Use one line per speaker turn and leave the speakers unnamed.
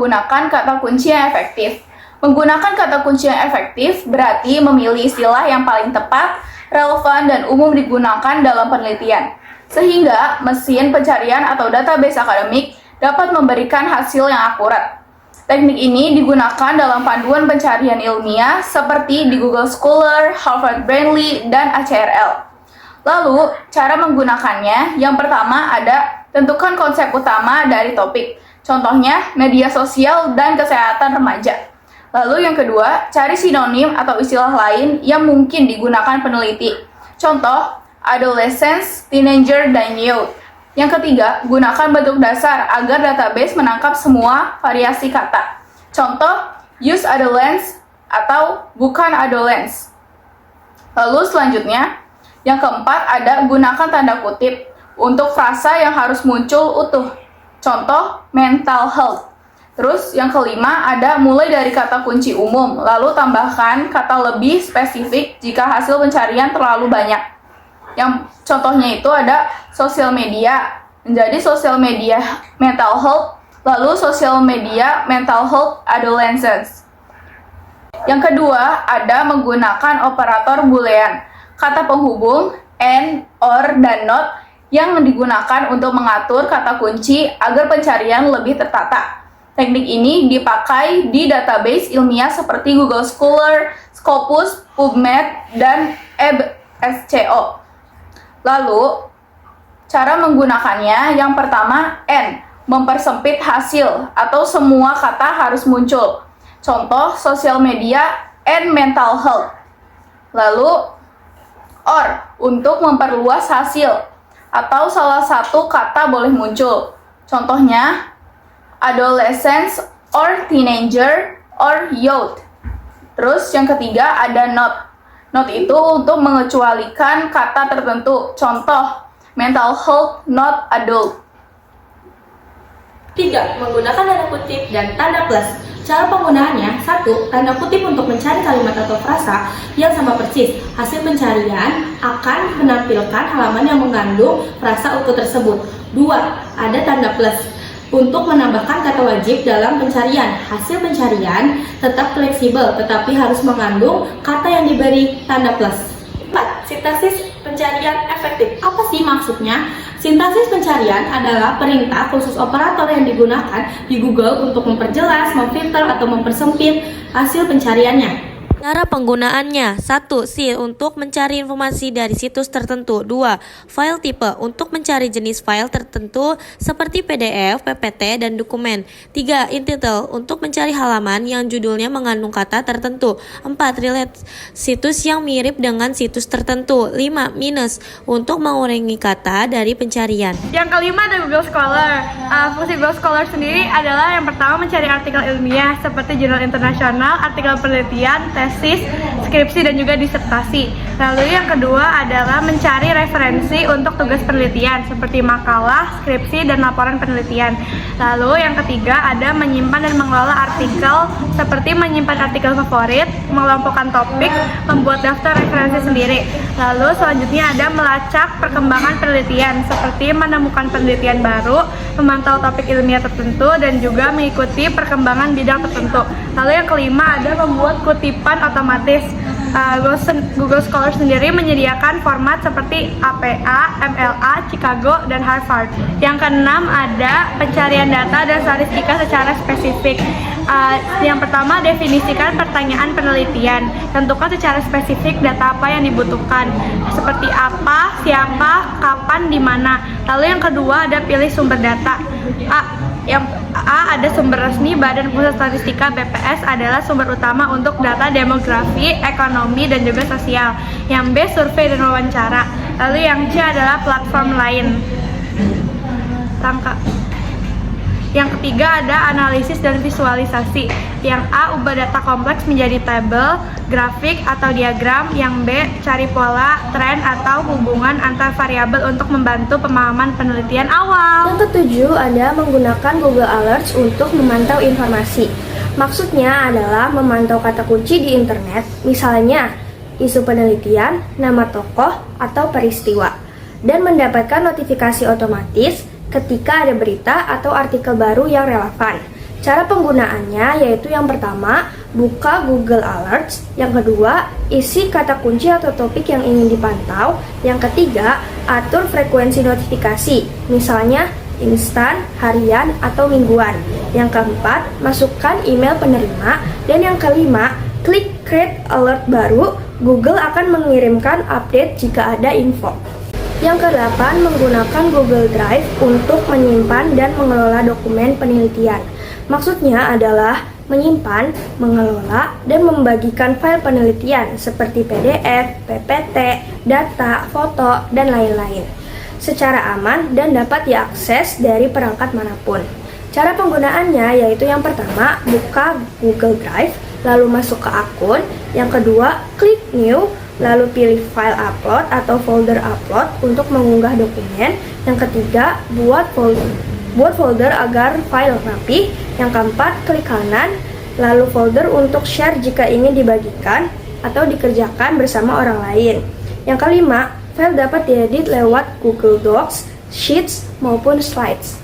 menggunakan kata kunci yang efektif. Menggunakan kata kunci yang efektif berarti memilih istilah yang paling tepat, relevan, dan umum digunakan dalam penelitian. Sehingga mesin pencarian atau database akademik dapat memberikan hasil yang akurat. Teknik ini digunakan dalam panduan pencarian ilmiah seperti di Google Scholar, Harvard Brainly, dan ACRL. Lalu, cara menggunakannya, yang pertama ada tentukan konsep utama dari topik. Contohnya, media sosial dan kesehatan remaja. Lalu yang kedua, cari sinonim atau istilah lain yang mungkin digunakan peneliti. Contoh, adolescence, teenager, dan youth. Yang ketiga, gunakan bentuk dasar agar database menangkap semua variasi kata. Contoh, use adolescence atau bukan adolescence. Lalu selanjutnya, yang keempat ada gunakan tanda kutip untuk frasa yang harus muncul utuh. Contoh, mental health. Terus yang kelima ada mulai dari kata kunci umum, lalu tambahkan kata lebih spesifik jika hasil pencarian terlalu banyak. Yang contohnya itu ada sosial media, menjadi sosial media mental health, lalu sosial media mental health adolescents. Yang kedua ada menggunakan operator boolean. Kata penghubung, and, or, dan not yang digunakan untuk mengatur kata kunci agar pencarian lebih tertata. Teknik ini dipakai di database ilmiah seperti Google Scholar, Scopus, PubMed, dan EBSCO. Lalu, cara menggunakannya yang pertama, and, mempersempit hasil atau semua kata harus muncul. Contoh, sosial media and mental health. Lalu, or, untuk memperluas hasil, atau salah satu kata boleh muncul. Contohnya, adolescence or teenager or youth. Terus yang ketiga ada not. Not itu untuk mengecualikan kata tertentu. Contoh, mental health not adult.
3. Menggunakan tanda kutip dan tanda plus. Cara penggunaannya, 1. Tanda kutip untuk mencari kalimat atau frasa yang sama persis. Hasil pencarian akan menampilkan halaman yang mengandung frasa utuh tersebut. 2. Ada tanda plus untuk menambahkan kata wajib dalam pencarian. Hasil pencarian tetap fleksibel, tetapi harus mengandung kata yang diberi tanda plus. 4. Sintaksis pencarian efektif. Apa sih maksudnya? Sintaksis pencarian adalah perintah khusus operator yang digunakan di Google untuk memperjelas, memfilter, atau mempersempit hasil pencariannya.
Cara penggunaannya, 1. SEAL untuk mencari informasi dari situs tertentu. 2. File type untuk mencari jenis file tertentu seperti PDF, PPT, dan dokumen. 3. Entitle untuk mencari halaman yang judulnya mengandung kata tertentu. 4. Relate situs yang mirip dengan situs tertentu. 5. Minus untuk mengurangi kata dari pencarian.
Yang kelima ada Google Scholar. Fungsi Google Scholar sendiri adalah yang pertama mencari artikel ilmiah seperti jurnal internasional, artikel penelitian, tesis, skripsi, dan juga disertasi. Lalu yang kedua adalah mencari referensi untuk tugas penelitian seperti makalah, skripsi, dan laporan penelitian. Lalu yang ketiga ada menyimpan dan mengelola artikel seperti menyimpan artikel favorit, mengelompokkan topik, membuat daftar referensi sendiri. Lalu selanjutnya ada melacak perkembangan penelitian seperti menemukan penelitian baru, memantau topik ilmiah tertentu, dan juga mengikuti perkembangan bidang tertentu. Lalu yang kelima ada membuat kutipan otomatis. Google Scholar sendiri menyediakan format seperti APA, MLA, Chicago, dan Harvard. Yang keenam ada pencarian data dan statistika secara spesifik. Yang pertama, definisikan pertanyaan penelitian. Tentukan secara spesifik data apa yang dibutuhkan, seperti apa, siapa, kapan, di mana. Lalu yang kedua ada pilih sumber data. Yang A ada sumber resmi Badan Pusat Statistika BPS adalah sumber utama untuk data demografi, ekonomi, dan juga sosial. Yang B survei dan wawancara. Lalu yang C adalah platform lain. Yang ketiga ada analisis dan visualisasi. Yang A ubah data kompleks menjadi tabel, grafik, atau diagram. Yang B cari pola, tren, atau hubungan antar variabel untuk membantu pemahaman penelitian awal.
Yang ketujuh ada menggunakan Google Alerts untuk memantau informasi. Maksudnya adalah memantau kata kunci di internet, misalnya isu penelitian, nama tokoh, atau peristiwa, dan mendapatkan notifikasi otomatis ketika ada berita atau artikel baru yang relevan. Cara penggunaannya yaitu yang pertama, buka Google Alerts. Yang kedua, isi kata kunci atau topik yang ingin dipantau. Yang ketiga, atur frekuensi notifikasi, misalnya instan, harian, atau mingguan. Yang keempat, masukkan email penerima. Dan yang kelima, klik create alert baru. Google akan mengirimkan update jika ada info. Yang kedelapan, menggunakan Google Drive untuk menyimpan dan mengelola dokumen penelitian. Maksudnya adalah menyimpan, mengelola, dan membagikan file penelitian seperti PDF, PPT, data, foto, dan lain-lain secara aman dan dapat diakses dari perangkat manapun. Cara penggunaannya yaitu yang pertama, buka Google Drive, lalu masuk ke akun. Yang kedua, klik New, lalu pilih file upload atau folder upload untuk mengunggah dokumen. Yang ketiga, buat folder agar file rapi. Yang keempat, klik kanan, lalu folder untuk share jika ingin dibagikan atau dikerjakan bersama orang lain. Yang kelima, file dapat diedit lewat Google Docs, Sheets, maupun Slides.